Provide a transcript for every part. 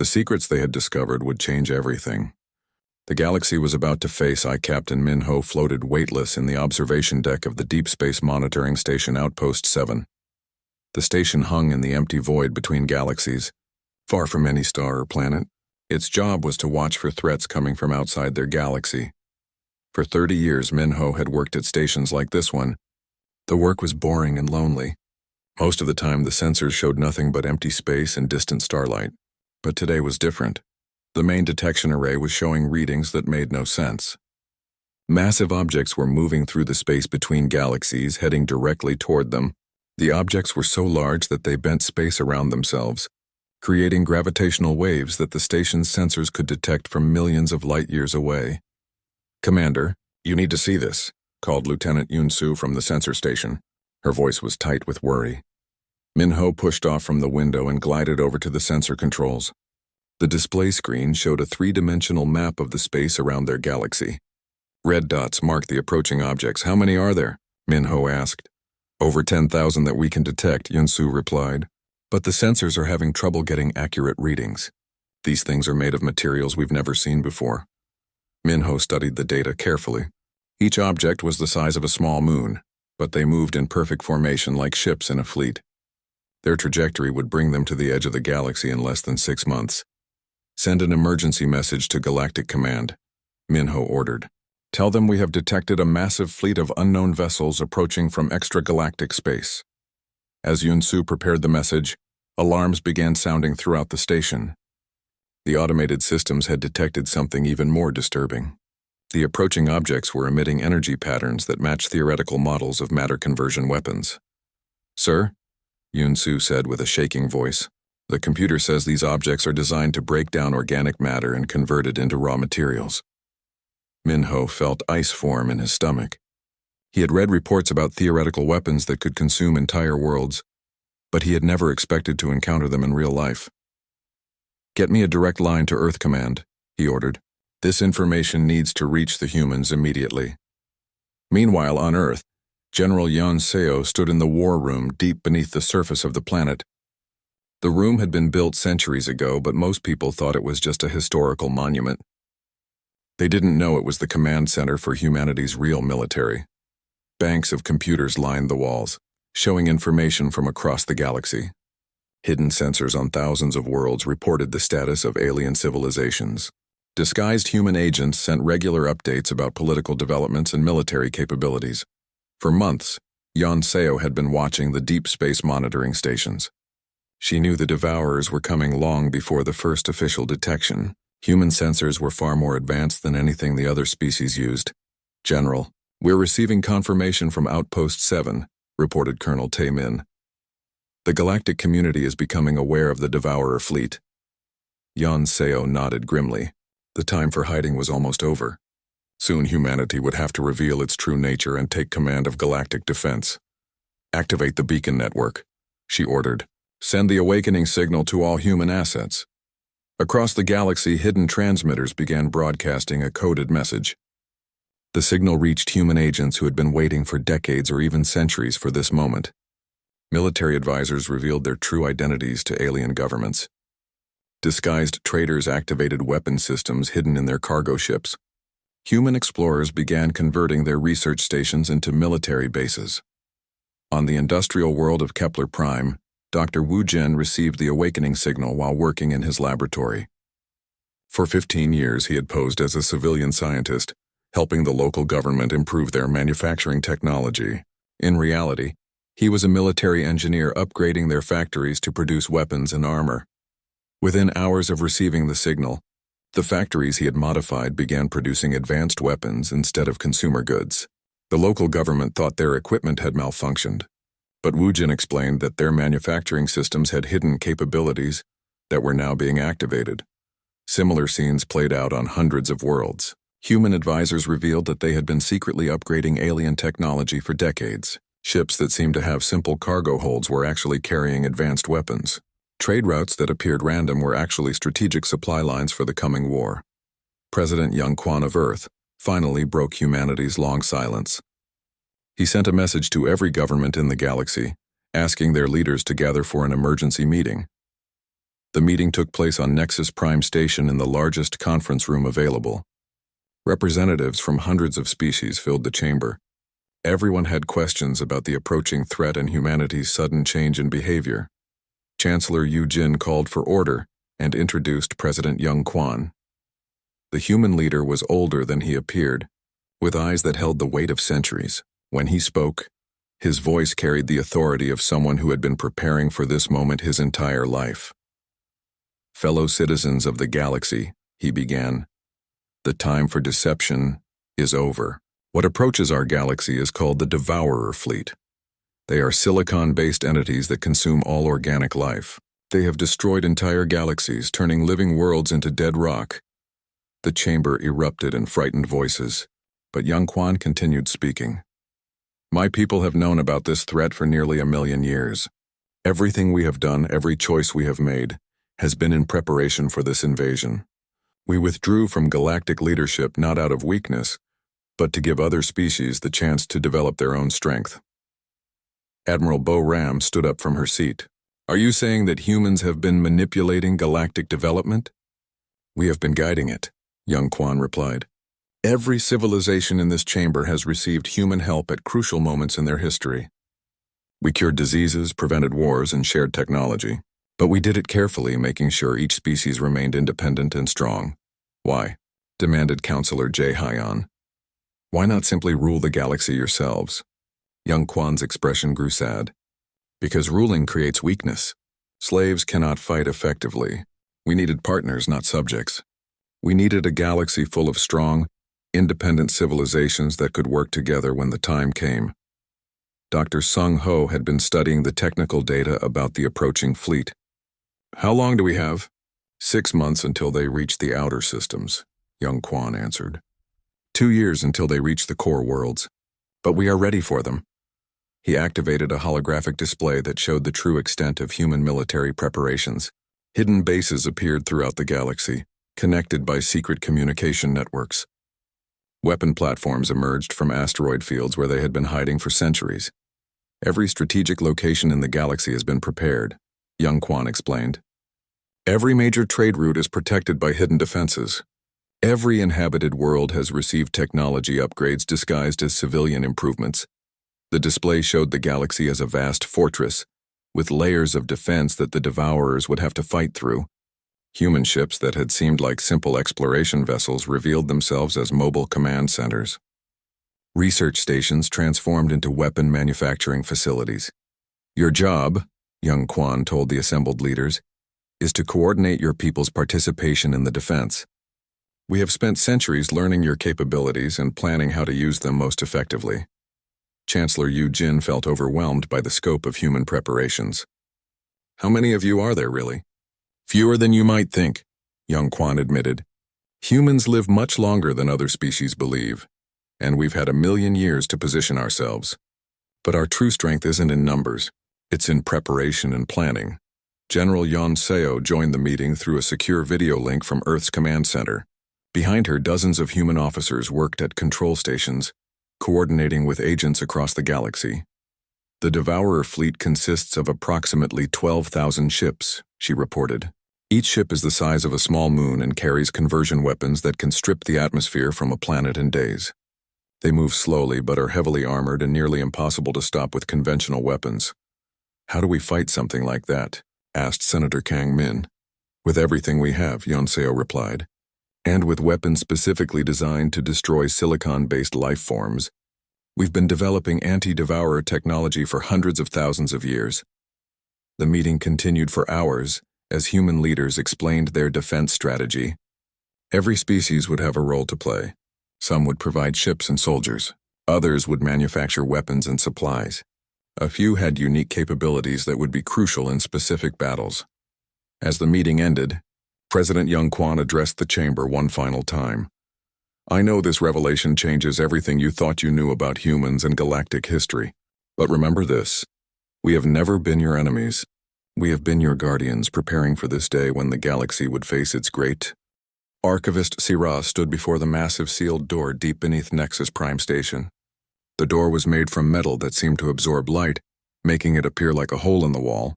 The secrets they had discovered would change everything. The galaxy was about to face Captain Minho floated weightless in the observation deck of the Deep Space Monitoring Station Outpost 7. The station hung in the empty void between galaxies, far from any star or planet. Its job was to watch for threats coming from outside their galaxy. For 30 years, Minho had worked at stations like this one. The work was boring and lonely. Most of the time, the sensors showed nothing but empty space and distant starlight. But today was different. The main detection array was showing readings that made no sense. Massive objects were moving through the space between galaxies, heading directly toward them. The objects were so large that they bent space around themselves, creating gravitational waves that the station's sensors could detect from millions of light-years away. "Commander, you need to see this," called Lieutenant Yun-Su from the sensor station. Her voice was tight with worry. Minho pushed off from the window and glided over to the sensor controls. The display screen showed a three-dimensional map of the space around their galaxy. Red dots marked the approaching objects. "How many are there?" Minho asked. "Over 10,000 that we can detect," Yun-Su replied. "But the sensors are having trouble getting accurate readings. These things are made of materials we've never seen before." Minho studied the data carefully. Each object was the size of a small moon, but they moved in perfect formation like ships in a fleet. Their trajectory would bring them to the edge of the galaxy in less than 6 months. "Send an emergency message to Galactic Command," Minho ordered. "Tell them we have detected a massive fleet of unknown vessels approaching from extragalactic space." As Yun-Su prepared the message, alarms began sounding throughout the station. The automated systems had detected something even more disturbing. The approaching objects were emitting energy patterns that matched theoretical models of matter conversion weapons. "Sir," Yun-Su said with a shaking voice, "the computer says these objects are designed to break down organic matter and convert it into raw materials." Minho felt ice form in his stomach. He had read reports about theoretical weapons that could consume entire worlds, but he had never expected to encounter them in real life. "Get me a direct line to Earth Command," he ordered. "This information needs to reach the humans immediately." Meanwhile, on Earth, General Yan Seo stood in the war room deep beneath the surface of the planet. The room had been built centuries ago, but most people thought it was just a historical monument. They didn't know it was the command center for humanity's real military. Banks of computers lined the walls, showing information from across the galaxy. Hidden sensors on thousands of worlds reported the status of alien civilizations. Disguised human agents sent regular updates about political developments and military capabilities. For months, Yan Seo had been watching the deep space monitoring stations. She knew the Devourers were coming long before the first official detection. Human sensors were far more advanced than anything the other species used. "General, we're receiving confirmation from Outpost 7, reported Colonel Tae-min. "The galactic community is becoming aware of the Devourer fleet." Yan Seo nodded grimly. The time for hiding was almost over. Soon humanity would have to reveal its true nature and take command of galactic defense. "Activate the beacon network," she ordered. "Send the awakening signal to all human assets." Across the galaxy, hidden transmitters began broadcasting a coded message. The signal reached human agents who had been waiting for decades or even centuries for this moment. Military advisors revealed their true identities to alien governments. Disguised traders activated weapon systems hidden in their cargo ships. Human explorers began converting their research stations into military bases. On the industrial world of Kepler Prime, Dr. Wu Jin received the awakening signal while working in his laboratory. For 15 years, he had posed as a civilian scientist, helping the local government improve their manufacturing technology. In reality, he was a military engineer upgrading their factories to produce weapons and armor. Within hours of receiving the signal, the factories he had modified began producing advanced weapons instead of consumer goods. The local government thought their equipment had malfunctioned, but Wu Jin explained that their manufacturing systems had hidden capabilities that were now being activated. Similar scenes played out on hundreds of worlds. Human advisors revealed that they had been secretly upgrading alien technology for decades. Ships that seemed to have simple cargo holds were actually carrying advanced weapons. Trade routes that appeared random were actually strategic supply lines for the coming war. President Young Kwan of Earth finally broke humanity's long silence. He sent a message to every government in the galaxy, asking their leaders to gather for an emergency meeting. The meeting took place on Nexus Prime Station in the largest conference room available. Representatives from hundreds of species filled the chamber. Everyone had questions about the approaching threat and humanity's sudden change in behavior. Chancellor Yu Jin called for order and introduced President Young Kwan. The human leader was older than he appeared, with eyes that held the weight of centuries. When he spoke, his voice carried the authority of someone who had been preparing for this moment his entire life. Fellow citizens of the galaxy, he began, the time for deception is over. What approaches our galaxy is called the Devourer Fleet. They are silicon-based entities that consume all organic life. They have destroyed entire galaxies, turning living worlds into dead rock. The chamber erupted in frightened voices, but Young Kwan continued speaking. My people have known about this threat for nearly 1,000,000 years. Everything we have done, every choice we have made, has been in preparation for this invasion. We withdrew from galactic leadership not out of weakness, but to give other species the chance to develop their own strength. Admiral Bo Ram stood up from her seat. Are you saying that humans have been manipulating galactic development? We have been guiding it, Young Kwan replied. Every civilization in this chamber has received human help at crucial moments in their history. We cured diseases, prevented wars, and shared technology. But we did it carefully, making sure each species remained independent and strong. Why? Demanded Counselor Jay Hyan. Why not simply rule the galaxy yourselves? Young Kwan's expression grew sad. Because ruling creates weakness. Slaves cannot fight effectively. We needed partners, not subjects. We needed a galaxy full of strong, independent civilizations that could work together when the time came. Dr. Sung Ho had been studying the technical data about the approaching fleet. How long do we have? 6 months until they reach the outer systems, Young Kwan answered. 2 years until they reach the core worlds. But we are ready for them. He activated a holographic display that showed the true extent of human military preparations. Hidden bases appeared throughout the galaxy, connected by secret communication networks. Weapon platforms emerged from asteroid fields where they had been hiding for centuries. Every strategic location in the galaxy has been prepared, Young Kwan explained. Every major trade route is protected by hidden defenses. Every inhabited world has received technology upgrades disguised as civilian improvements. The display showed the galaxy as a vast fortress, with layers of defense that the Devourers would have to fight through. Human ships that had seemed like simple exploration vessels revealed themselves as mobile command centers. Research stations transformed into weapon manufacturing facilities. Your job, Young Kwan told the assembled leaders, is to coordinate your people's participation in the defense. We have spent centuries learning your capabilities and planning how to use them most effectively. Chancellor Yu Jin felt overwhelmed by the scope of human preparations. How many of you are there, really? Fewer than you might think, Young Kwan admitted. Humans live much longer than other species believe, and we've had 1,000,000 years to position ourselves. But our true strength isn't in numbers, it's in preparation and planning. General Yon Seo joined the meeting through a secure video link from Earth's command center. Behind her, dozens of human officers worked at control stations, coordinating with agents across the galaxy. The Devourer fleet consists of approximately 12,000 ships, she reported. Each ship is the size of a small moon and carries conversion weapons that can strip the atmosphere from a planet in days. They move slowly but are heavily armored and nearly impossible to stop with conventional weapons. How do we fight something like that? Asked Senator Kang Min. With everything we have, Yonseo replied. And with weapons specifically designed to destroy silicon-based life forms. We've been developing anti-devourer technology for hundreds of thousands of years. The meeting continued for hours as human leaders explained their defense strategy. Every species would have a role to play. Some would provide ships and soldiers. Others would manufacture weapons and supplies. A few had unique capabilities that would be crucial in specific battles. As the meeting ended, President Young Kwan addressed the chamber one final time. I know this revelation changes everything you thought you knew about humans and galactic history. But remember this. We have never been your enemies. We have been your guardians, preparing for this day when the galaxy would face its great. Archivist Sirah stood before the massive sealed door deep beneath Nexus Prime Station. The door was made from metal that seemed to absorb light, making it appear like a hole in the wall.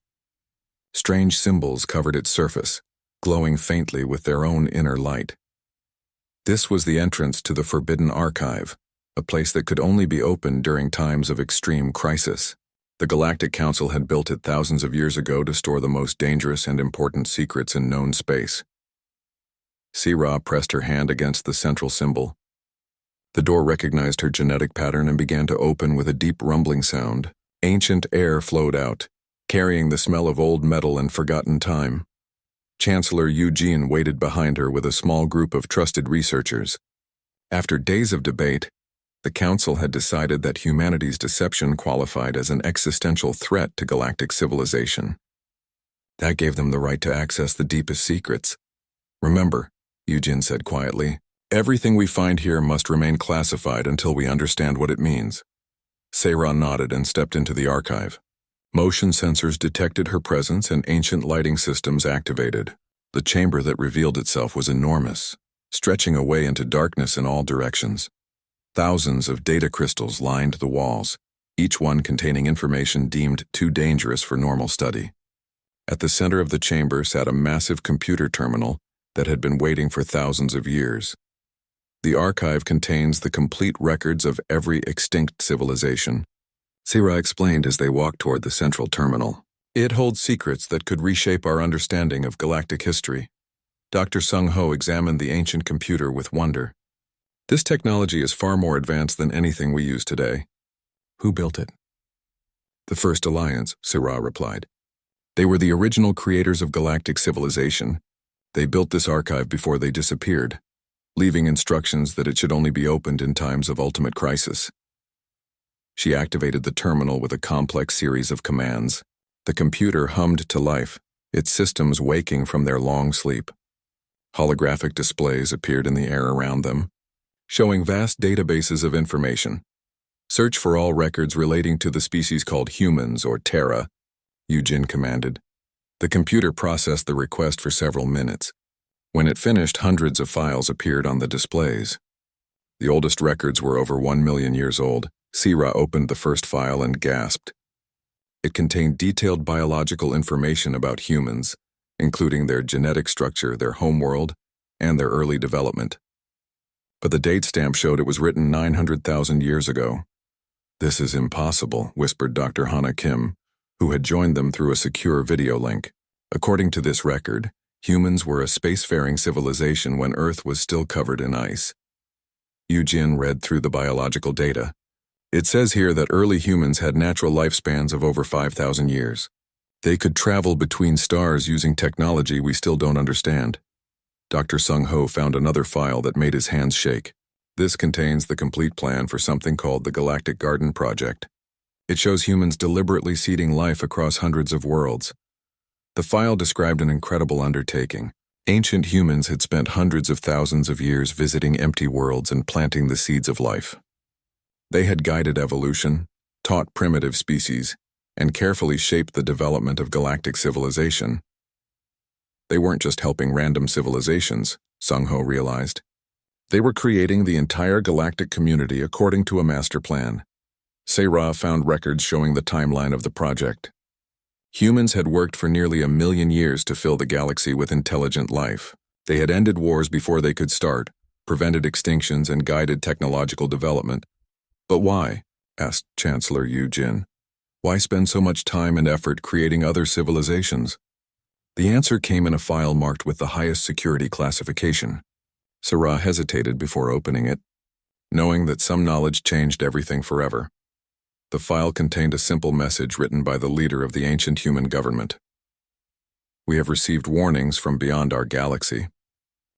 Strange symbols covered its surface, glowing faintly with their own inner light. This was the entrance to the Forbidden Archive, a place that could only be opened during times of extreme crisis. The Galactic Council had built it thousands of years ago to store the most dangerous and important secrets in known space. Syrah pressed her hand against the central symbol. The door recognized her genetic pattern and began to open with a deep rumbling sound. Ancient air flowed out, carrying the smell of old metal and forgotten time. Chancellor Eugene waited behind her with a small group of trusted researchers. After days of debate, the Council had decided that humanity's deception qualified as an existential threat to galactic civilization. That gave them the right to access the deepest secrets. Remember, Eugene said quietly, everything we find here must remain classified until we understand what it means. Syrah nodded and stepped into the archive. Motion sensors detected her presence and ancient lighting systems activated. The chamber that revealed itself was enormous, stretching away into darkness in all directions. Thousands of data crystals lined the walls, each one containing information deemed too dangerous for normal study. At the center of the chamber sat a massive computer terminal that had been waiting for thousands of years. The archive contains the complete records of every extinct civilization. Syrah explained as they walked toward the central terminal. It holds secrets that could reshape our understanding of galactic history. Dr. Sung Ho examined the ancient computer with wonder. This technology is far more advanced than anything we use today. Who built it? The First Alliance, Syrah replied. They were the original creators of galactic civilization. They built this archive before they disappeared, leaving instructions that it should only be opened in times of ultimate crisis. She activated the terminal with a complex series of commands. The computer hummed to life, its systems waking from their long sleep. Holographic displays appeared in the air around them, showing vast databases of information. Search for all records relating to the species called humans or Terra, Eugene commanded. The computer processed the request for several minutes. When it finished, hundreds of files appeared on the displays. The oldest records were over 1 million years old. Syrah opened the first file and gasped. It contained detailed biological information about humans, including their genetic structure, their homeworld, and their early development. But the date stamp showed it was written 900,000 years ago. This is impossible, whispered Dr. Hana Kim, who had joined them through a secure video link. According to this record, humans were a spacefaring civilization when Earth was still covered in ice. Eugene read through the biological data. It says here that early humans had natural lifespans of over 5,000 years. They could travel between stars using technology we still don't understand. Dr. Sung Ho found another file that made his hands shake. This contains the complete plan for something called the Galactic Garden Project. It shows humans deliberately seeding life across hundreds of worlds. The file described an incredible undertaking. Ancient humans had spent hundreds of thousands of years visiting empty worlds and planting the seeds of life. They had guided evolution, taught primitive species, and carefully shaped the development of galactic civilization. They weren't just helping random civilizations, Sung Ho realized. They were creating the entire galactic community according to a master plan. Syrah found records showing the timeline of the project. Humans had worked for nearly 1 million years to fill the galaxy with intelligent life. They had ended wars before they could start, prevented extinctions, and guided technological development. But why? Asked Chancellor Eugene. Why spend so much time and effort creating other civilizations? The answer came in a file marked with the highest security classification. Syrah hesitated before opening it, knowing that some knowledge changed everything forever. The file contained a simple message written by the leader of the ancient human government. We have received warnings from beyond our galaxy.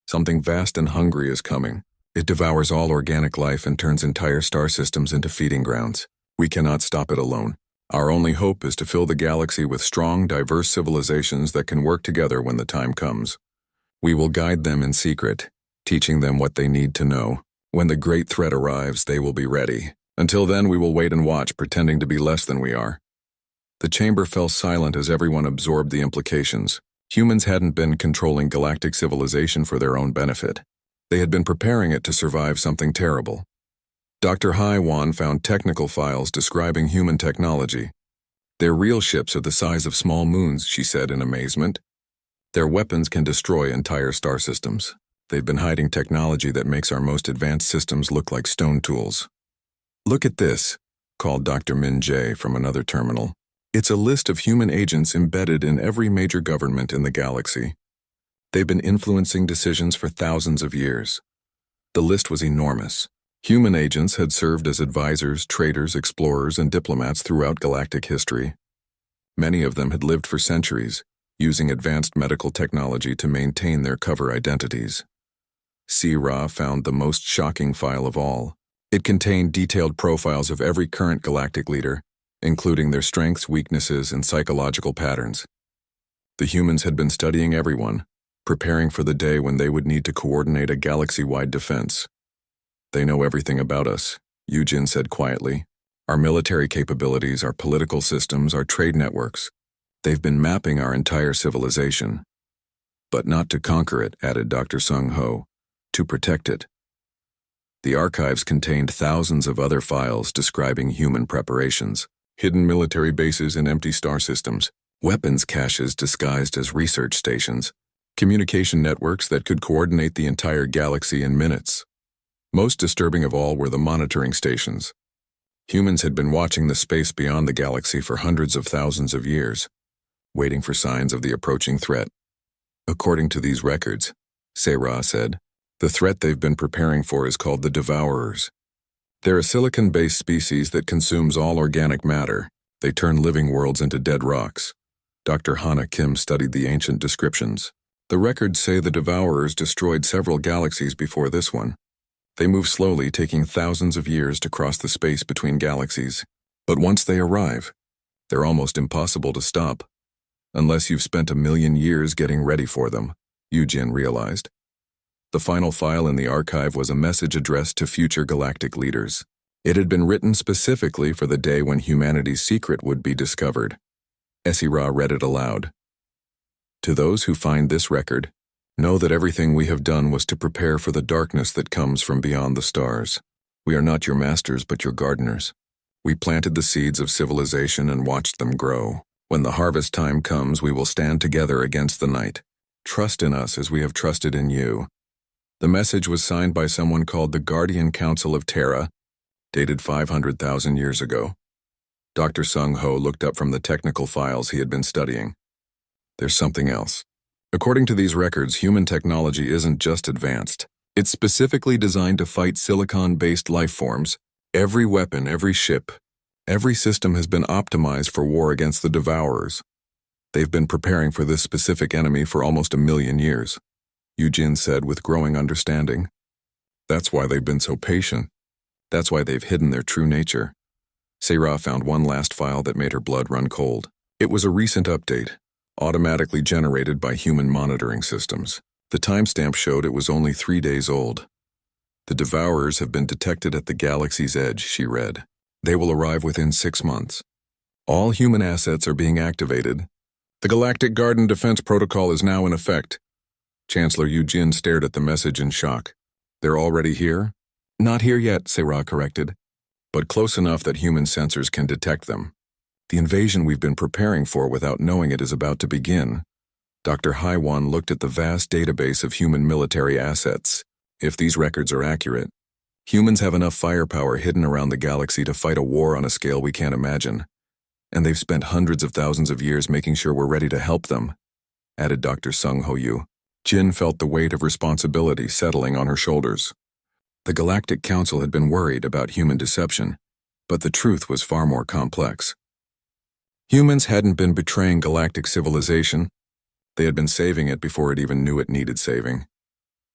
Something vast and hungry is coming. It devours all organic life and turns entire star systems into feeding grounds. We cannot stop it alone. Our only hope is to fill the galaxy with strong, diverse civilizations that can work together when the time comes. We will guide them in secret, teaching them what they need to know. When the great threat arrives, they will be ready. Until then, we will wait and watch, pretending to be less than we are. The chamber fell silent as everyone absorbed the implications. Humans hadn't been controlling galactic civilization for their own benefit. They had been preparing it to survive something terrible. Dr. Hai Wan found technical files describing human technology. Their real ships are the size of small moons, she said in amazement. Their weapons can destroy entire star systems. They've been hiding technology that makes our most advanced systems look like stone tools. Look at this, called Dr. Min Jae from another terminal. It's a list of human agents embedded in every major government in the galaxy. They've been influencing decisions for thousands of years. The list was enormous. Human agents had served as advisors, traders, explorers, and diplomats throughout galactic history. Many of them had lived for centuries, using advanced medical technology to maintain their cover identities. Ra found the most shocking file of all. It contained detailed profiles of every current galactic leader, including their strengths, weaknesses, and psychological patterns. The humans had been studying everyone, preparing for the day when they would need to coordinate a galaxy-wide defense. They know everything about us, Yujin said quietly. Our military capabilities, our political systems, our trade networks. They've been mapping our entire civilization. But not to conquer it, added Dr. Sung Ho, to protect it. The archives contained thousands of other files describing human preparations, hidden military bases in empty star systems, weapons caches disguised as research stations, communication networks that could coordinate the entire galaxy in minutes. Most disturbing of all were the monitoring stations. Humans had been watching the space beyond the galaxy for hundreds of thousands of years, waiting for signs of the approaching threat. According to these records, Ra said, the threat they've been preparing for is called the Devourers. They're a silicon-based species that consumes all organic matter. They turn living worlds into dead rocks. Dr. Hana Kim studied the ancient descriptions. The records say the Devourers destroyed several galaxies before this one. They move slowly, taking thousands of years to cross the space between galaxies. But once they arrive, they're almost impossible to stop. Unless you've spent 1,000,000 years getting ready for them, Yujin realized. The final file in the archive was a message addressed to future galactic leaders. It had been written specifically for the day when humanity's secret would be discovered. Ra read it aloud. To those who find this record, know that everything we have done was to prepare for the darkness that comes from beyond the stars. We are not your masters, but your gardeners. We planted the seeds of civilization and watched them grow. When the harvest time comes, we will stand together against the night. Trust in us as we have trusted in you. The message was signed by someone called the Guardian Council of Terra, dated 500,000 years ago. Dr. Sung Ho looked up from the technical files he had been studying. There's something else. According to these records, human technology isn't just advanced. It's specifically designed to fight silicon-based life forms. Every weapon, every ship, every system has been optimized for war against the Devourers. They've been preparing for this specific enemy for almost 1,000,000 years, Yujin said with growing understanding. That's why they've been so patient. That's why they've hidden their true nature. Ra found one last file that made her blood run cold. It was a recent update, automatically generated by human monitoring systems. The timestamp showed it was only 3 days old. The Devourers have been detected at the galaxy's edge, she read. They will arrive within 6 months. All human assets are being activated. The Galactic Garden defense protocol is now in effect. Chancellor Yujin stared at the message in shock. They're already here? Not here yet, Ra corrected, but close enough that human sensors can detect them. The invasion we've been preparing for without knowing it is about to begin. Dr. Haiwan looked at the vast database of human military assets. If these records are accurate, humans have enough firepower hidden around the galaxy to fight a war on a scale we can't imagine. And they've spent hundreds of thousands of years making sure we're ready to help them, added Dr. Sung Ho Yu. Jin felt the weight of responsibility settling on her shoulders. The Galactic Council had been worried about human deception, but the truth was far more complex. Humans hadn't been betraying galactic civilization. They had been saving it before it even knew it needed saving.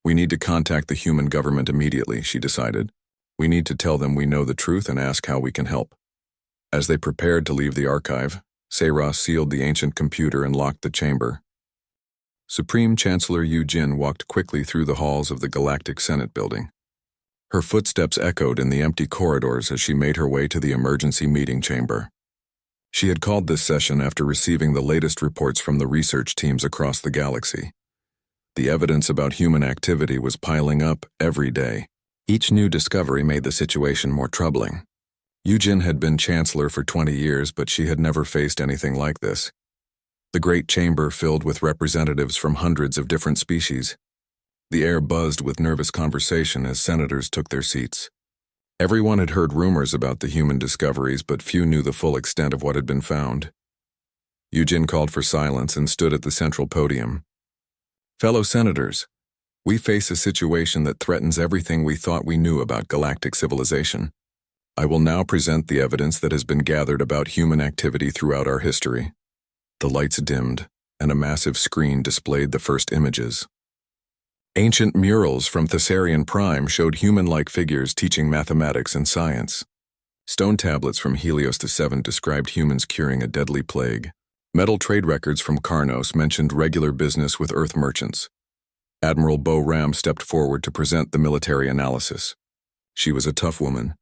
We need to contact the human government immediately, she decided. We need to tell them we know the truth and ask how we can help. As they prepared to leave the archive, Ra sealed the ancient computer and locked the chamber. Supreme Chancellor Yujin walked quickly through the halls of the Galactic Senate building. Her footsteps echoed in the empty corridors as she made her way to the emergency meeting chamber. She had called this session after receiving the latest reports from the research teams across the galaxy. The evidence about human activity was piling up every day. Each new discovery made the situation more troubling. Yujin had been chancellor for 20 years, but she had never faced anything like this. The great chamber filled with representatives from hundreds of different species. The air buzzed with nervous conversation as senators took their seats. Everyone had heard rumors about the human discoveries, but few knew the full extent of what had been found. Yujin called for silence and stood at the central podium. Fellow senators, we face a situation that threatens everything we thought we knew about galactic civilization. I will now present the evidence that has been gathered about human activity throughout our history. The lights dimmed, and a massive screen displayed the first images. Ancient murals from Thesserian Prime showed human-like figures teaching mathematics and science. Stone tablets from Helios to described humans curing a deadly plague. Metal trade records from Karnos mentioned regular business with Earth merchants. Admiral Bo Ram stepped forward to present the military analysis. She was a tough woman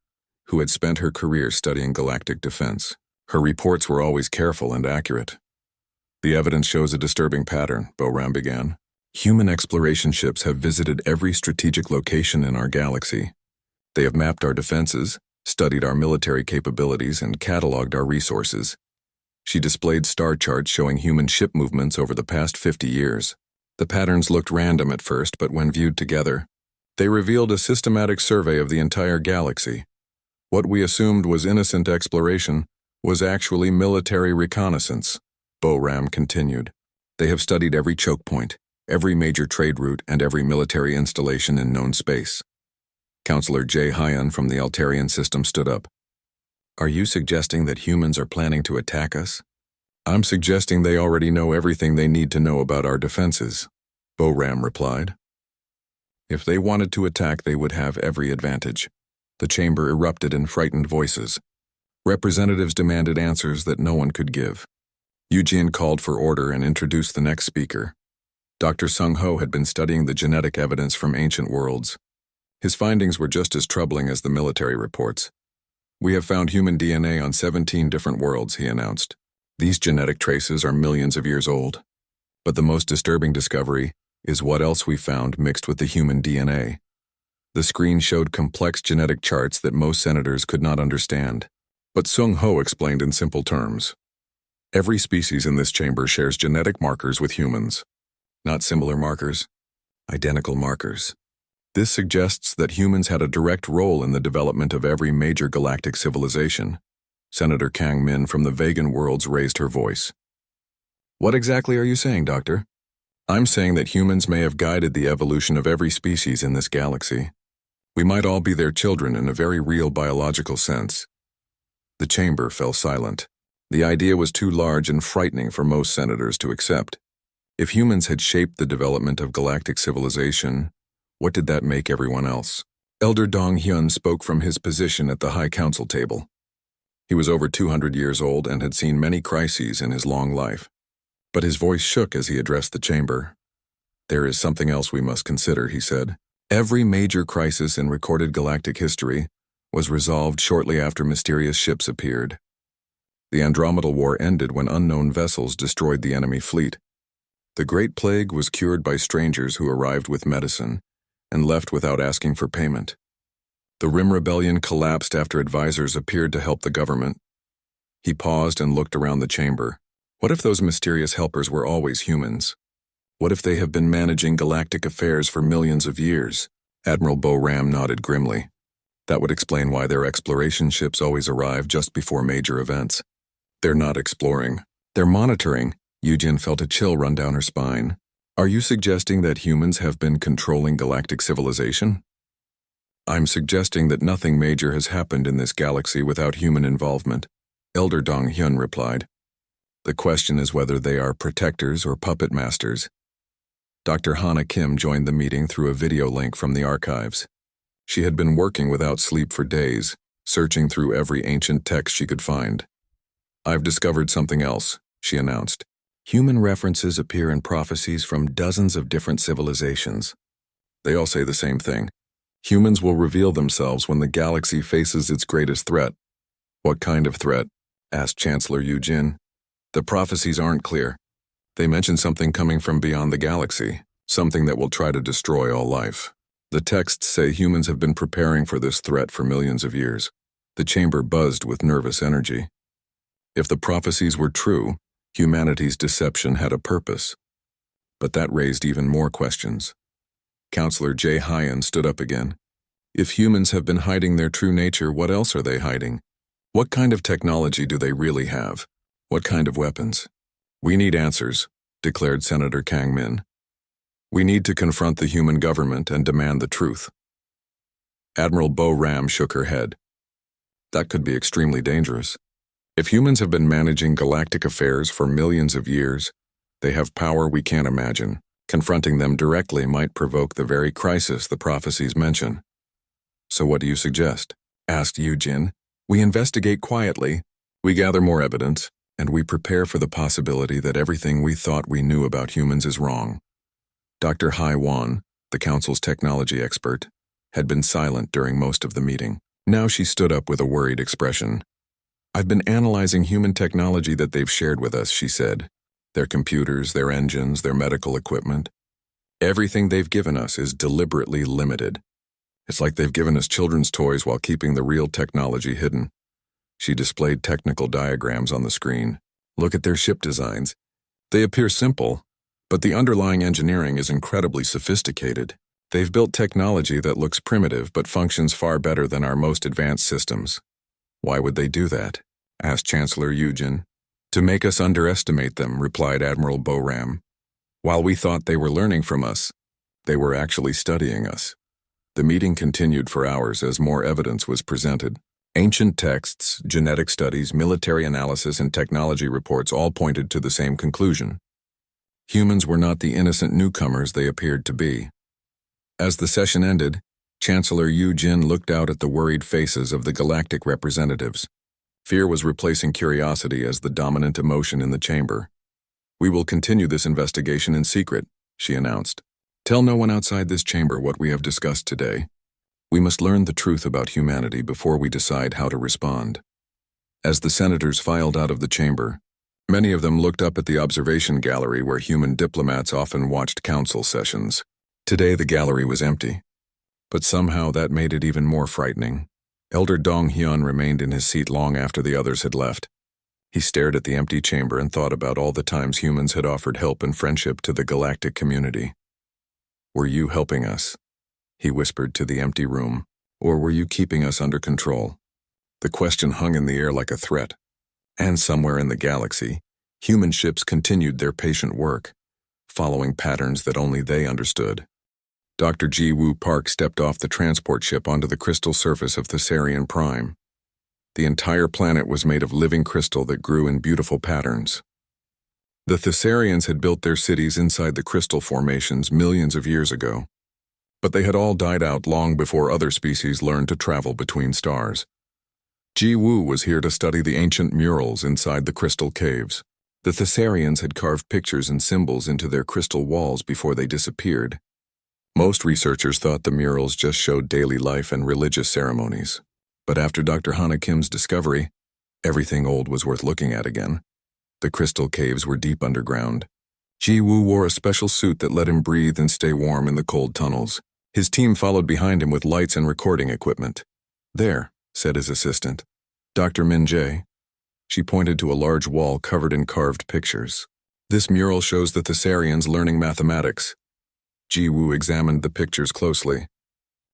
who had spent her career studying galactic defense. Her reports were always careful and accurate. The evidence shows a disturbing pattern, Bo Ram began. Human exploration ships have visited every strategic location in our galaxy. They have mapped our defenses, studied our military capabilities, and cataloged our resources. She displayed star charts showing human ship movements over the past 50 years. The patterns looked random at first, but when viewed together, they revealed a systematic survey of the entire galaxy. What we assumed was innocent exploration was actually military reconnaissance, Bo Ram continued. They have studied every choke point, every major trade route, and every military installation in known space. Counselor J. Hyun from the Altarian system stood up. Are you suggesting that humans are planning to attack us? I'm suggesting they already know everything they need to know about our defenses, Bo Ram replied. If they wanted to attack, they would have every advantage. The chamber erupted in frightened voices. Representatives demanded answers that no one could give. Eugene called for order and introduced the next speaker. Dr. Sung Ho had been studying the genetic evidence from ancient worlds. His findings were just as troubling as the military reports. We have found human DNA on 17 different worlds, he announced. These genetic traces are millions of years old. But the most disturbing discovery is what else we found mixed with the human DNA. The screen showed complex genetic charts that most senators could not understand. But Sung Ho explained in simple terms. Every species in this chamber shares genetic markers with humans. Not similar markers, identical markers. This suggests that humans had a direct role in the development of every major galactic civilization. Senator Kang Min from the Vegan worlds raised her voice. What exactly are you saying, Doctor? I'm saying that humans may have guided the evolution of every species in this galaxy. We might all be their children in a very real biological sense. The chamber fell silent. The idea was too large and frightening for most senators to accept. If humans had shaped the development of galactic civilization, what did that make everyone else? Elder Dong Hyun spoke from his position at the High Council table. He was over 200 years old and had seen many crises in his long life. But his voice shook as he addressed the chamber. There is something else we must consider, he said. Every major crisis in recorded galactic history was resolved shortly after mysterious ships appeared. The Andromedal War ended when unknown vessels destroyed the enemy fleet. The Great Plague was cured by strangers who arrived with medicine and left without asking for payment. The Rim Rebellion collapsed after advisors appeared to help the government. He paused and looked around the chamber. What if those mysterious helpers were always humans? What if they have been managing galactic affairs for millions of years? Admiral Bo Ram nodded grimly. That would explain why their exploration ships always arrive just before major events. They're not exploring. They're monitoring. Yujin felt a chill run down her spine. Are you suggesting that humans have been controlling galactic civilization? I'm suggesting that nothing major has happened in this galaxy without human involvement, Elder Dong Hyun replied. The question is whether they are protectors or puppet masters. Dr. Hana Kim joined the meeting through a video link from the archives. She had been working without sleep for days, searching through every ancient text she could find. I've discovered something else, she announced. Human references appear in prophecies from dozens of different civilizations. They all say the same thing. Humans will reveal themselves when the galaxy faces its greatest threat. What kind of threat? Asked Chancellor Yujin. The prophecies aren't clear. They mention something coming from beyond the galaxy, something that will try to destroy all life. The texts say humans have been preparing for this threat for millions of years. The chamber buzzed with nervous energy. If the prophecies were true, humanity's deception had a purpose. But that raised even more questions. Counselor J. Hyan stood up again. If humans have been hiding their true nature, what else are they hiding? What kind of technology do they really have? What kind of weapons? We need answers, declared Senator Kang Min. We need to confront the human government and demand the truth. Admiral Bo Ram shook her head. That could be extremely dangerous. If humans have been managing galactic affairs for millions of years, they have power we can't imagine. Confronting them directly might provoke the very crisis the prophecies mention. So what do you suggest? Asked Yujin. We investigate quietly, we gather more evidence, and we prepare for the possibility that everything we thought we knew about humans is wrong. Dr. Hai Wan, the council's technology expert, had been silent during most of the meeting. Now she stood up with a worried expression. I've been analyzing human technology that they've shared with us, she said. Their computers, their engines, their medical equipment. Everything they've given us is deliberately limited. It's like they've given us children's toys while keeping the real technology hidden. She displayed technical diagrams on the screen. Look at their ship designs. They appear simple, but the underlying engineering is incredibly sophisticated. They've built technology that looks primitive but functions far better than our most advanced systems. Why would they do that? Asked Chancellor Yujin. To make us underestimate them, replied Admiral Bo Ram. While we thought they were learning from us, they were actually studying us. The meeting continued for hours as more evidence was presented. Ancient texts, genetic studies, military analysis, and technology reports all pointed to the same conclusion. Humans were not the innocent newcomers they appeared to be. As the session ended, Chancellor Yujin looked out at the worried faces of the galactic representatives. Fear was replacing curiosity as the dominant emotion in the chamber. We will continue this investigation in secret, she announced. Tell no one outside this chamber what we have discussed today. We must learn the truth about humanity before we decide how to respond. As the senators filed out of the chamber, many of them looked up at the observation gallery where human diplomats often watched council sessions. Today the gallery was empty. But somehow that made it even more frightening. Elder Dong Hyun remained in his seat long after the others had left. He stared at the empty chamber and thought about all the times humans had offered help and friendship to the galactic community. Were you helping us? He whispered to the empty room. Or were you keeping us under control? The question hung in the air like a threat. And somewhere in the galaxy, human ships continued their patient work, following patterns that only they understood. Dr. Ji Woo Park stepped off the transport ship onto the crystal surface of Thesserian Prime. The entire planet was made of living crystal that grew in beautiful patterns. The Thesserians had built their cities inside the crystal formations millions of years ago, but they had all died out long before other species learned to travel between stars. Ji Woo was here to study the ancient murals inside the crystal caves. The Thesserians had carved pictures and symbols into their crystal walls before they disappeared. Most researchers thought the murals just showed daily life and religious ceremonies. But after Dr. Hana Kim's discovery, everything old was worth looking at again. The crystal caves were deep underground. Ji Woo wore a special suit that let him breathe and stay warm in the cold tunnels. His team followed behind him with lights and recording equipment. There, said his assistant. Dr. Min Jae. She pointed to a large wall covered in carved pictures. This mural shows the Thesserians learning mathematics. Ji Woo examined the pictures closely.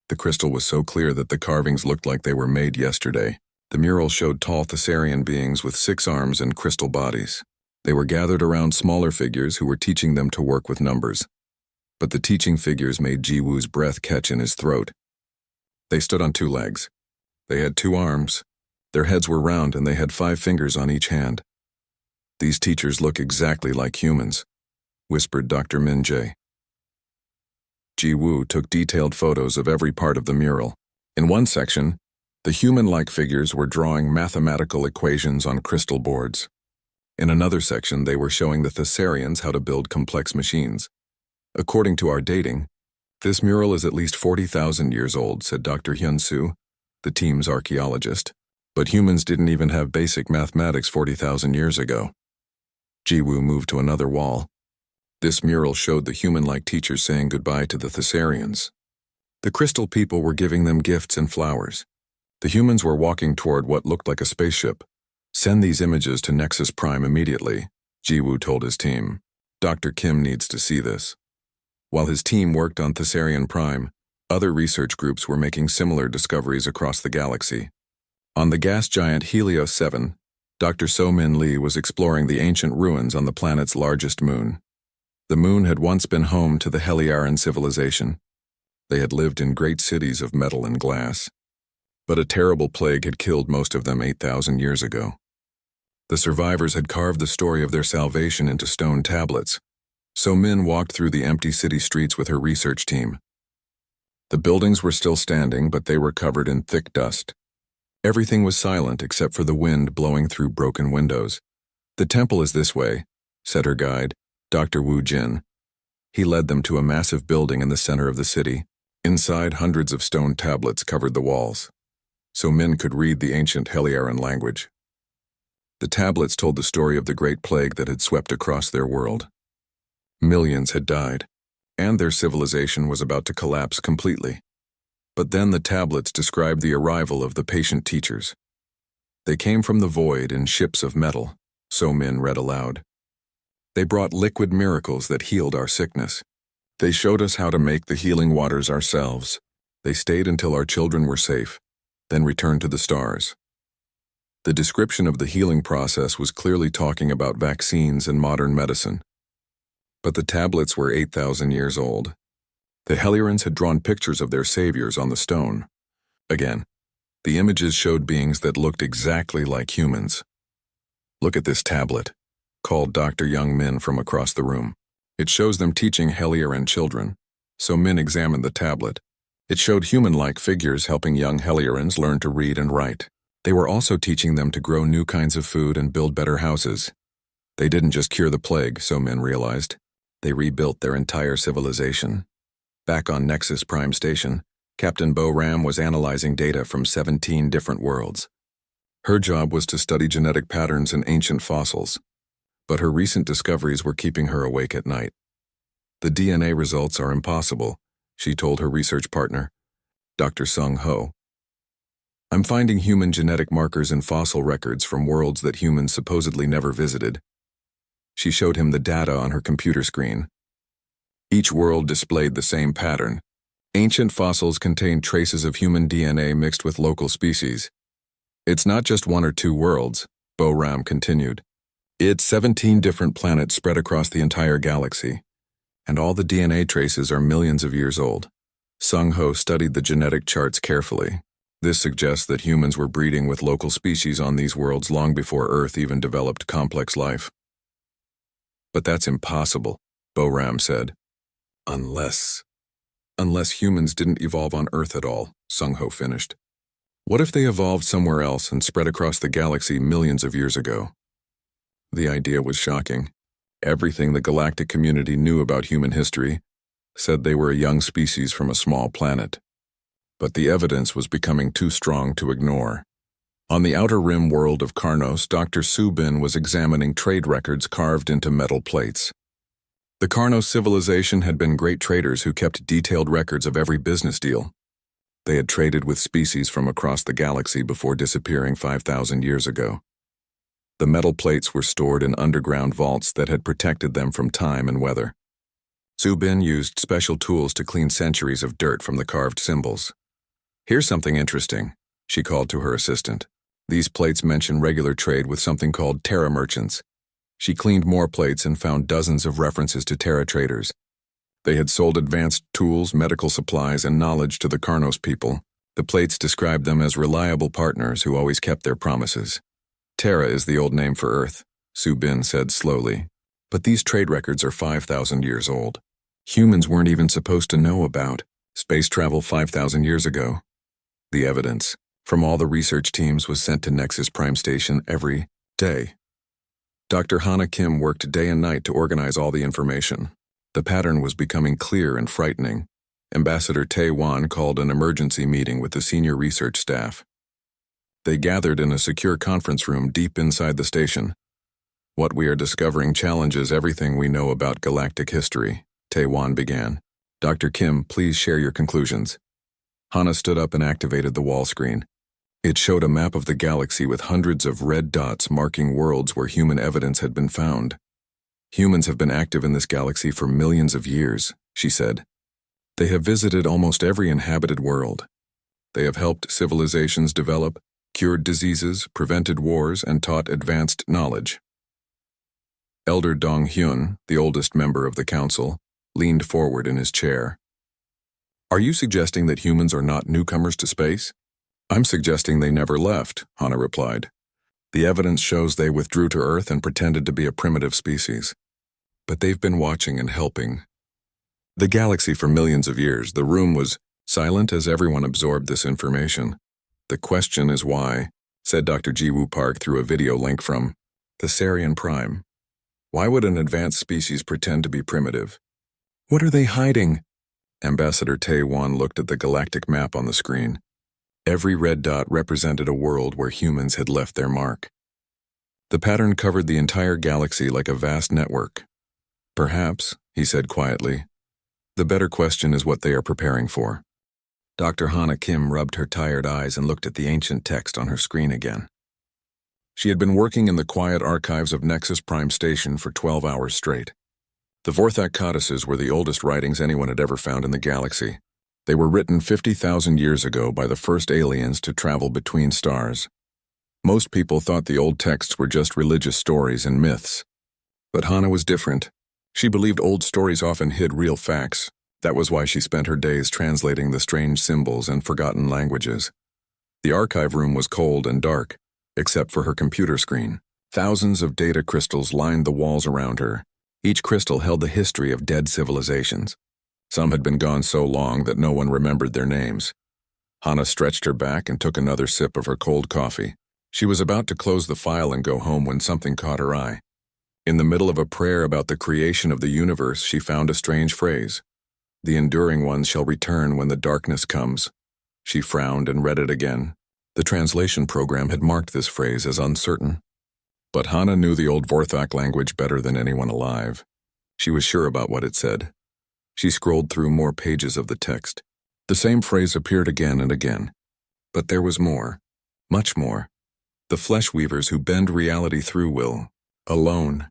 The crystal was so clear that the carvings looked like they were made yesterday. The mural showed tall Thesserian beings with 6 arms and crystal bodies. They were gathered around smaller figures who were teaching them to work with numbers. But the teaching figures made Ji Woo's breath catch in his throat. They stood on 2 legs. They had 2 arms. Their heads were round and they had 5 fingers on each hand. These teachers look exactly like humans, whispered Dr. Min Jae. Ji Woo took detailed photos of every part of the mural. In one section, the human-like figures were drawing mathematical equations on crystal boards. In another section, they were showing the Thesserians how to build complex machines. According to our dating, this mural is at least 40,000 years old, said Dr. Hyun-soo, the team's archaeologist. But humans didn't even have basic mathematics 40,000 years ago. Ji Woo moved to another wall. This mural showed the human-like teachers saying goodbye to the Thesserians. The crystal people were giving them gifts and flowers. The humans were walking toward what looked like a spaceship. "Send these images to Nexus Prime immediately," Jiwoo told his team. "Dr. Kim needs to see this." While his team worked on Thesserian Prime, other research groups were making similar discoveries across the galaxy. On the gas giant Helios 7, Dr. So-Min Lee was exploring the ancient ruins on the planet's largest moon. The moon had once been home to the Heliaran civilization. They had lived in great cities of metal and glass. But a terrible plague had killed most of them 8,000 years ago. The survivors had carved the story of their salvation into stone tablets. So Min walked through the empty city streets with her research team. The buildings were still standing, but they were covered in thick dust. Everything was silent except for the wind blowing through broken windows. "The temple is this way," said her guide, Dr. Wu Jin. He led them to a massive building in the center of the city. Inside, hundreds of stone tablets covered the walls, so Min could read the ancient Heliaran language. The tablets told the story of the great plague that had swept across their world. Millions had died, and their civilization was about to collapse completely. But then the tablets described the arrival of the patient teachers. "They came from the void in ships of metal," So Min read aloud. "They brought liquid miracles that healed our sickness. They showed us how to make the healing waters ourselves. They stayed until our children were safe, then returned to the stars." The description of the healing process was clearly talking about vaccines and modern medicine. But the tablets were 8,000 years old. The Heliarans had drawn pictures of their saviors on the stone. Again, the images showed beings that looked exactly like humans. "Look at this tablet," called Dr. Young Min from across the room. "It shows them teaching Heliaran children." So Min examined the tablet. It showed human-like figures helping young Heliarans learn to read and write. They were also teaching them to grow new kinds of food and build better houses. They didn't just cure the plague, so Min realized. They rebuilt their entire civilization. Back on Nexus Prime Station, Captain Bo Ram was analyzing data from 17 different worlds. Her job was to study genetic patterns in ancient fossils, but her recent discoveries were keeping her awake at night. "The DNA results are impossible," she told her research partner, Dr. Sung Ho. "I'm finding human genetic markers in fossil records from worlds that humans supposedly never visited." She showed him the data on her computer screen. Each world displayed the same pattern. Ancient fossils contained traces of human DNA mixed with local species. "It's not just one or two worlds," Bo Ram continued. "It's 17 different planets spread across the entire galaxy, and all the DNA traces are millions of years old." Sung Ho studied the genetic charts carefully. This suggests that humans were breeding with local species on these worlds long before Earth even developed complex life. "But that's impossible," Bo Ram said. Unless humans didn't evolve on Earth at all," Sung Ho finished. "What if they evolved somewhere else and spread across the galaxy millions of years ago?" The idea was shocking. Everything the galactic community knew about human history said they were a young species from a small planet. But the evidence was becoming too strong to ignore. On the outer rim world of Karnos, Dr. Subin was examining trade records carved into metal plates. The Karnos civilization had been great traders who kept detailed records of every business deal. They had traded with species from across the galaxy before disappearing 5,000 years ago. The metal plates were stored in underground vaults that had protected them from time and weather. Subin used special tools to clean centuries of dirt from the carved symbols. "Here's something interesting," she called to her assistant. "These plates mention regular trade with something called Terra merchants." She cleaned more plates and found dozens of references to Terra traders. They had sold advanced tools, medical supplies, and knowledge to the Karnos people. The plates described them as reliable partners who always kept their promises. "Terra is the old name for Earth," Subin said slowly. "But these trade records are 5,000 years old. Humans weren't even supposed to know about space travel 5,000 years ago." The evidence from all the research teams was sent to Nexus Prime Station every day. Dr. Hana Kim worked day and night to organize all the information. The pattern was becoming clear and frightening. Ambassador Tae Wan called an emergency meeting with the senior research staff. They gathered in a secure conference room deep inside the station. "What we are discovering challenges everything we know about galactic history," Tae Wan began. "Dr. Kim, please share your conclusions." Hana stood up and activated the wall screen. It showed a map of the galaxy with hundreds of red dots marking worlds where human evidence had been found. Humans have been active in this galaxy for millions of years, she said. They have visited almost every inhabited world. They have helped civilizations develop, cured diseases, prevented wars, and taught advanced knowledge. Elder Dong Hyun, the oldest member of the council, leaned forward in his chair. Are you suggesting that humans are not newcomers to space? I'm suggesting they never left, Hana replied. The evidence shows they withdrew to Earth and pretended to be a primitive species. But they've been watching and helping the galaxy for millions of years. The room was silent as everyone absorbed this information. The question is why, said Dr. Jiwoo Park through a video link from Thesserian Prime. Why would an advanced species pretend to be primitive? What are they hiding? Ambassador Tae-won looked at the galactic map on the screen. Every red dot represented a world where humans had left their mark. The pattern covered the entire galaxy like a vast network. Perhaps, he said quietly, the better question is what they are preparing for. Dr. Hana Kim rubbed her tired eyes and looked at the ancient text on her screen again. She had been working in the quiet archives of Nexus Prime Station for 12 hours straight. The Vorthak codices were the oldest writings anyone had ever found in the galaxy. They were written 50,000 years ago by the first aliens to travel between stars. Most people thought the old texts were just religious stories and myths. But Hana was different. She believed old stories often hid real facts. That was why she spent her days translating the strange symbols and forgotten languages. The archive room was cold and dark, except for her computer screen. Thousands of data crystals lined the walls around her. Each crystal held the history of dead civilizations. Some had been gone so long that no one remembered their names. Hana stretched her back and took another sip of her cold coffee. She was about to close the file and go home when something caught her eye. In the middle of a prayer about the creation of the universe, she found a strange phrase. The enduring ones shall return when the darkness comes. She frowned and read it again. The translation program had marked this phrase as uncertain. But Hana knew the old Vorthak language better than anyone alive. She was sure about what it said. She scrolled through more pages of the text. The same phrase appeared again and again. But there was more. Much more. The flesh weavers who bend reality through will. Alone.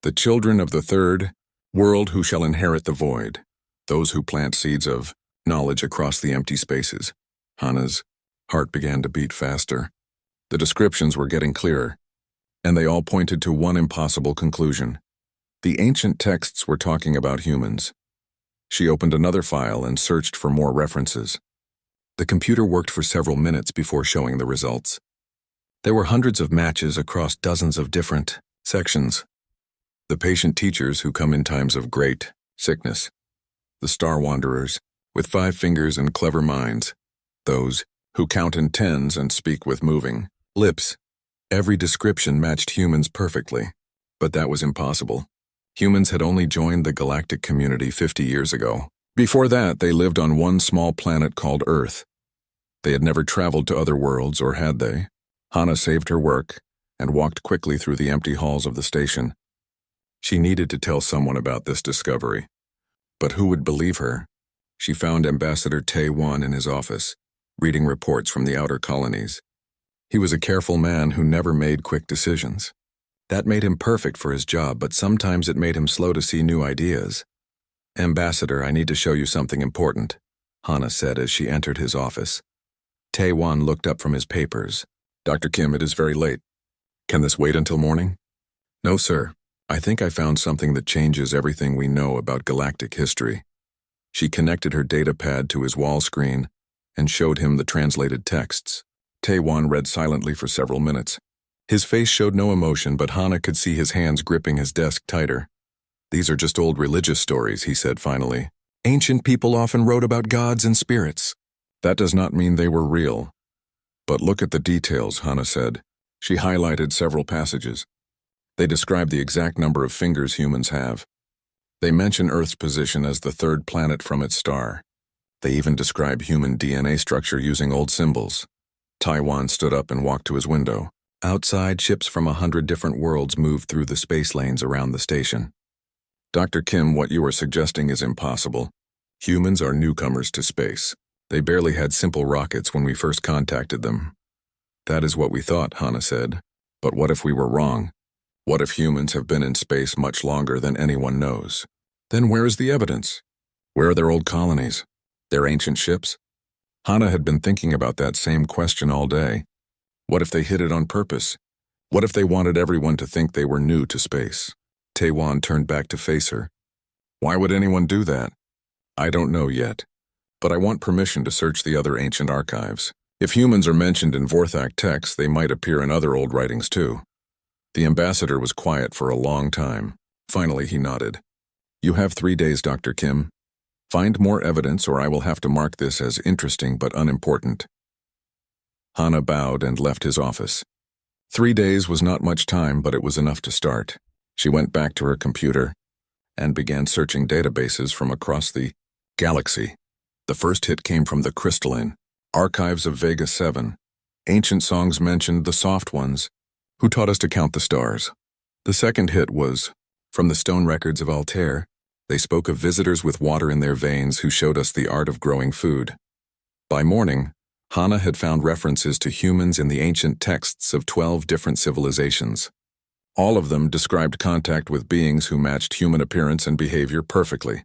The children of the third world who shall inherit the void. Those who plant seeds of knowledge across the empty spaces. Hana's heart began to beat faster. The descriptions were getting clearer, and they all pointed to one impossible conclusion. The ancient texts were talking about humans. She opened another file and searched for more references. The computer worked for several minutes before showing the results. There were hundreds of matches across dozens of different sections. The patient teachers who come in times of great sickness. The star wanderers, with 5 fingers and clever minds. Those who count in tens and speak with moving lips. Every description matched humans perfectly, but that was impossible. Humans had only joined the galactic community 50 years ago. Before that, they lived on one small planet called Earth. They had never traveled to other worlds, or had they? Hana saved her work and walked quickly through the empty halls of the station. She needed to tell someone about this discovery. But who would believe her? She found Ambassador Tae-won in his office, reading reports from the outer colonies. He was a careful man who never made quick decisions. That made him perfect for his job, but sometimes it made him slow to see new ideas. Ambassador, I need to show you something important, Hana said as she entered his office. Tae-won looked up from his papers. Dr. Kim, it is very late. Can this wait until morning? No, sir. I think I found something that changes everything we know about galactic history. She connected her data pad to his wall screen and showed him the translated texts. Tae-won read silently for several minutes. His face showed no emotion, but Hana could see his hands gripping his desk tighter. These are just old religious stories, he said finally. Ancient people often wrote about gods and spirits. That does not mean they were real. But look at the details, Hana said. She highlighted several passages. They describe the exact number of fingers humans have. They mention Earth's position as the third planet from its star. They even describe human DNA structure using old symbols. Taiwan stood up and walked to his window. Outside, ships from 100 different worlds moved through the space lanes around the station. Dr. Kim, what you are suggesting is impossible. Humans are newcomers to space. They barely had simple rockets when we first contacted them. That is what we thought, Hannah said. But what if we were wrong? What if humans have been in space much longer than anyone knows? Then where is the evidence? Where are their old colonies? Their ancient ships? Hannah had been thinking about that same question all day. What if they hid it on purpose? What if they wanted everyone to think they were new to space? Taewon turned back to face her. Why would anyone do that? I don't know yet, but I want permission to search the other ancient archives. If humans are mentioned in Vorthak texts, they might appear in other old writings too. The ambassador was quiet for a long time. Finally, he nodded. You have 3 days, Dr. Kim. Find more evidence or I will have to mark this as interesting but unimportant. Hannah bowed and left his office. 3 days was not much time, but it was enough to start. She went back to her computer and began searching databases from across the galaxy. The first hit came from the crystalline archives of Vega 7. Ancient songs mentioned the soft ones, who taught us to count the stars. The second hit was from the stone records of Altair. They spoke of visitors with water in their veins who showed us the art of growing food. By morning, Hannah had found references to humans in the ancient texts of 12 different civilizations. All of them described contact with beings who matched human appearance and behavior perfectly.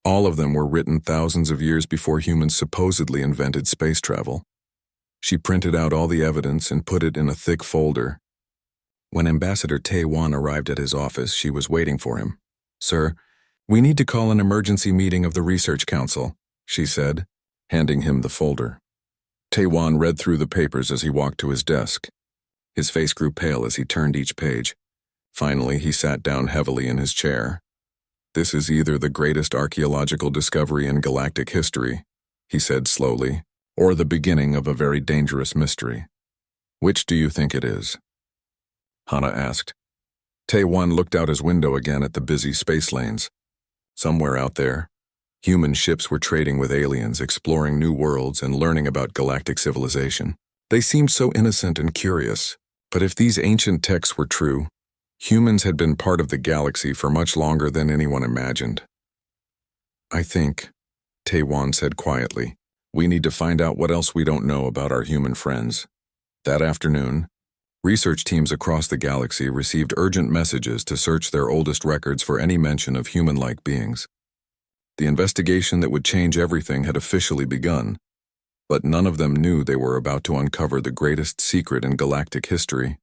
All of them were written thousands of years before humans supposedly invented space travel. She printed out all the evidence and put it in a thick folder. When Ambassador Taewon arrived at his office, she was waiting for him. "Sir, we need to call an emergency meeting of the Research Council," she said, handing him the folder. Taewon read through the papers as he walked to his desk. His face grew pale as he turned each page. Finally, he sat down heavily in his chair. "This is either the greatest archaeological discovery in galactic history," he said slowly, "or the beginning of a very dangerous mystery. Which do you think it is?" Hannah asked. Taewon looked out his window again at the busy space lanes. Somewhere out there, human ships were trading with aliens, exploring new worlds and learning about galactic civilization. They seemed so innocent and curious, but if these ancient texts were true, humans had been part of the galaxy for much longer than anyone imagined. "I think," Taewon said quietly, "we need to find out what else we don't know about our human friends." That afternoon, research teams across the galaxy received urgent messages to search their oldest records for any mention of human-like beings. The investigation that would change everything had officially begun, but none of them knew they were about to uncover the greatest secret in galactic history.